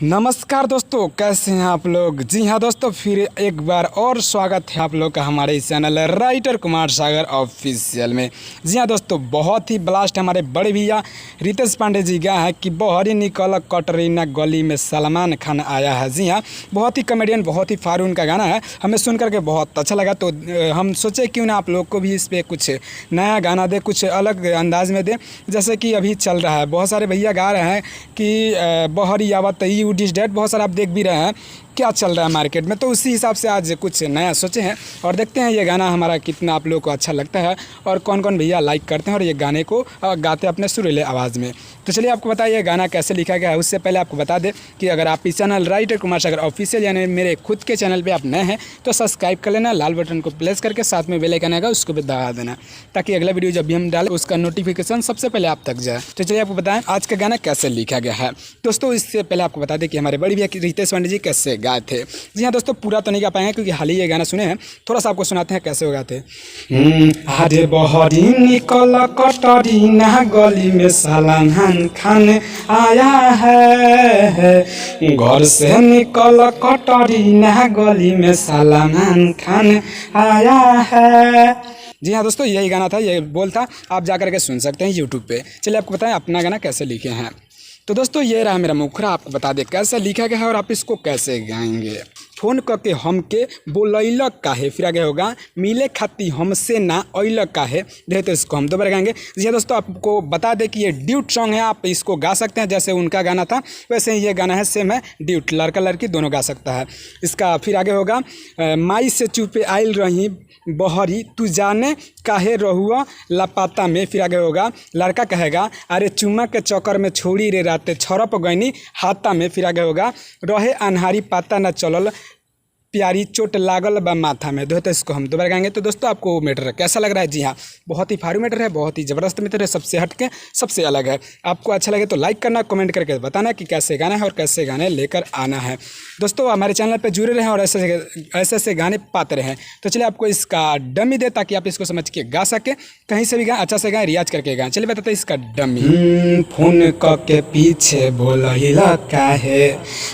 नमस्कार दोस्तों, कैसे हैं आप लोग। जी हाँ दोस्तों, फिर एक बार और स्वागत है आप लोग का हमारे इस channel writer Kumar Sagar official में। जी हाँ दोस्तों, बहुत ही ब्लास्ट हमारे बड़े भैया रितेश पांडे जी का है कि बहरी निकल कटरीना गली में सलमान खान आया है। जी हाँ, बहुत ही कॉमेडियन, बहुत ही फारून का गाना है। हमें सुन करके बहुत अच्छा लगा, तो हम सोचे क्यों ना आप लोग को भी इस पर कुछ नया गाना दे, कुछ अलग अंदाज में दे। जैसे कि अभी चल रहा है, बहुत सारे भैया गा रहे हैं कि बहरी आवत डिस डेट, बहुत सारा आप देख भी रहे हैं क्या चल रहा है मार्केट में। तो उसी हिसाब से आज कुछ नया सोचे हैं और देखते हैं ये गाना हमारा कितना आप लोगों को अच्छा लगता है और कौन कौन भैया लाइक करते हैं और ये गाने को गाते हैं अपने सुरीले आवाज़ में। तो चलिए आपको बताइए ये गाना कैसे लिखा गया है। उससे पहले आपको बता दें कि अगर आप इस channel writer Kumar Sagar official यानी मेरे खुद के चैनल पर आप नए हैं तो सब्सक्राइब कर लेना, लाल बटन को प्रेस करके साथ में बेल आइकन आएगा उसको भी दबा देना ताकि अगला वीडियो जब भी हम डालें उसका नोटिफिकेशन सबसे पहले आप तक जाए। तो चलिए आपको बताएं आज का गाना कैसे लिखा गया है। दोस्तों इससे पहले आपको बता दें कि हमारे बड़ी भैया रितेश पांडे जी कैसे गाए थे। जी हाँ दोस्तों, पूरा तो नहीं गा पाएंगे क्योंकि हाल ही ये गाना सुने हैं, थोड़ा सा आपको सुनाते हैं कैसे हो गाते। अरे बहरी निकल कटरीना गली में सलमान खान आया है, घर से निकल कटरीना गली में सलमान खान आया है। जी हाँ दोस्तों, यही गाना था, ये बोल था, आप जा करके सुन सकते हैं यूट्यूब पे। चलिए आपको बताएं अपना गाना कैसे लिखे हैं। तो दोस्तों ये रहा मेरा मुखरा, आपको बता दें कैसे लिखा गया है और आप इसको कैसे गाएंगे। फोन करके हमके बोलैलक काहे, फिर आगे होगा मिले खाती हमसे ना अइलक काहे, देखते तो इसको हम दोबारा गाएंगे। जी हाँ दोस्तों, आपको बता दें कि ये ड्यूट सॉन्ग है, आप इसको गा सकते हैं जैसे उनका गाना था वैसे ही ये गाना है, सेम है ड्यूट, लड़का लड़की दोनों गा सकता है इसका। फिर आगे होगा माई से चुपे आइल रही बहरी तू जाने काहे रहुआ लापाता में, फिर आगे होगा लड़का कहेगा अरे चुम्मा के चक्कर में छोड़ी रे राते छरप गईनी हाथा में, फिर आगे होगा रहे अनहारी पाता न चलल प्यारी चोट लागल बा माथा में। दोस्तों इसको हम दोबारा गाएंगे। तो दोस्तों आपको मैटर कैसा लग रहा है। जी हाँ, बहुत ही फारू मैटर है, बहुत ही ज़बरदस्त मैटर है, सबसे हटके सबसे अलग है। आपको अच्छा लगे तो लाइक करना, कमेंट करके बताना कि कैसे गाना है और कैसे गाने लेकर आना है। दोस्तों हमारे चैनल पर जुड़े रहें और ऐसे गाने पाते रहें। तो चलिए आपको इसका डमी दे ताकि आप इसको समझ के गा सके, कहीं से भी गाएं, अच्छा से गाएं, रियाज करके गाएं। चलिए बताते इसका डमी। फोन के पीछे बोलहिला काहे,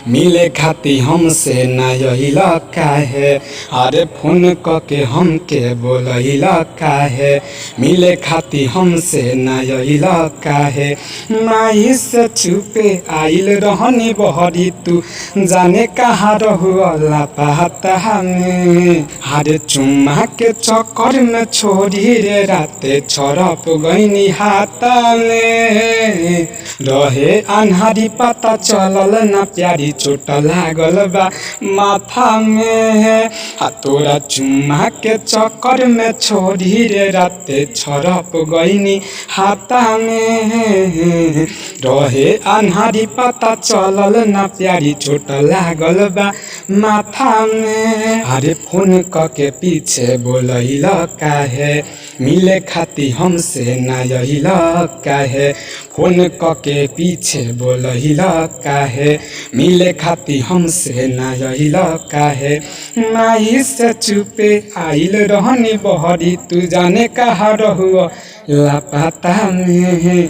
मिले खाती हमसे ना यहिला काहे, अरे फोन के हमके बोलहिला काहे, मिले खाती हमसे ना यहिला काहे, माई से छुपे आइल रहनी बहरी तू जाने कहाँ रहुआ लापता में, अरे चुम्मा के चक्कर में छोड़ी रे राते छरप गईनी हाथा में, रहे अनहारी पता चलल ना प्यारी चोट लागल बा माथा में, तोरा चुम्मा के चक्कर में छोड़ी रे राते छरप गईनी हाथा में, रहे अनहारी पता चलल ना प्यारी चोट लागल बा माथा में, अरे फोन के पीछे बोलहिला काहे, मिले खाती हमसे ना यहिला काहे, फोन के पीछे बोलहिला काहे, मिले खाती हमसे ना यहिला काहे, माई से चुपे आइल रहनी बहरी तू जाने कहाँ रहुआ लापता में,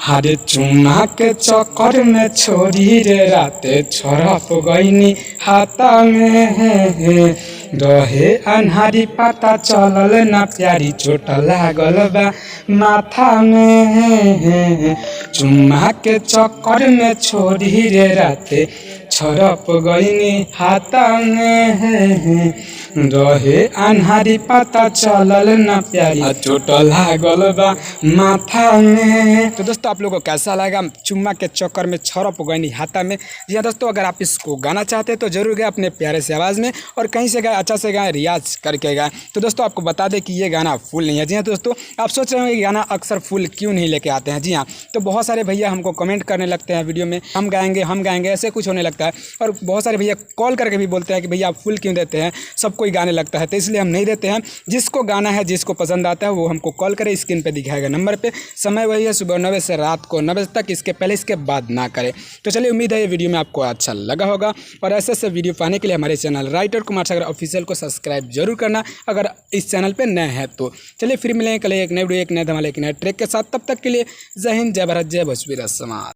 हरे चुम्मा के चक्कर में छोड़ी रे राते छरप गईनी हाथा में, रहे अनहारी पता चलल ना प्यारी चोट लागल बा माथा में, चुम्मा के चक्कर में छोड़ी रे राते छरप गईनी हाथा में, रहे अनहारी पता चलल ना प्यारी चोट लागल बा माथा में। तो दोस्तों आप लोगों को कैसा लगा चुम्मा के चक्कर में छरप गईनी हाथा में। जी हाँ दोस्तों, अगर आप इसको गाना चाहते हैं तो जरूर गाएं अपने प्यारे से आवाज़ में और कहीं से गाएं, अच्छा से गाएं, रियाज करके गाएं। तो दोस्तों आपको बता दें कि ये गाना फुल नहीं है। जी हाँ दोस्तों, आप सोच रहे होंगे कि गाना अक्सर फुल क्यों नहीं लेके आते हैं। जी हाँ, तो बहुत सारे भैया हमको कमेंट करने लगते हैं वीडियो में, हम गाएंगे ऐसे कुछ होने लगता है और बहुत सारे भैया कॉल करके भी बोलते हैं कि भैया आप फुल क्यों देते हैं, सब कोई गाने लगता है। तो इसलिए हम नहीं देते हैं। जिसको गाना है, जिसको पसंद आता है वो हमको कॉल करे, स्क्रीन पे दिखाएगा नंबर पे। समय वही है सुबह 9 बजे से रात को 9 बजे तक, इसके पहले इसके बाद ना करें। तो चलिए उम्मीद है ये वीडियो में आपको अच्छा लगा होगा और ऐसे वीडियो पाने के लिए हमारे channel writer Kumar Sagar official को सब्सक्राइब जरूर करना अगर इस चैनल पर नए हैं तो। चलिए फिर मिलेंगे कल एक नए वीडियो, एक नए धमाल, एक नए ट्रैक के साथ। तब तक के लिए जय हिंद, जय भारत, जय भोजपुरी समाज।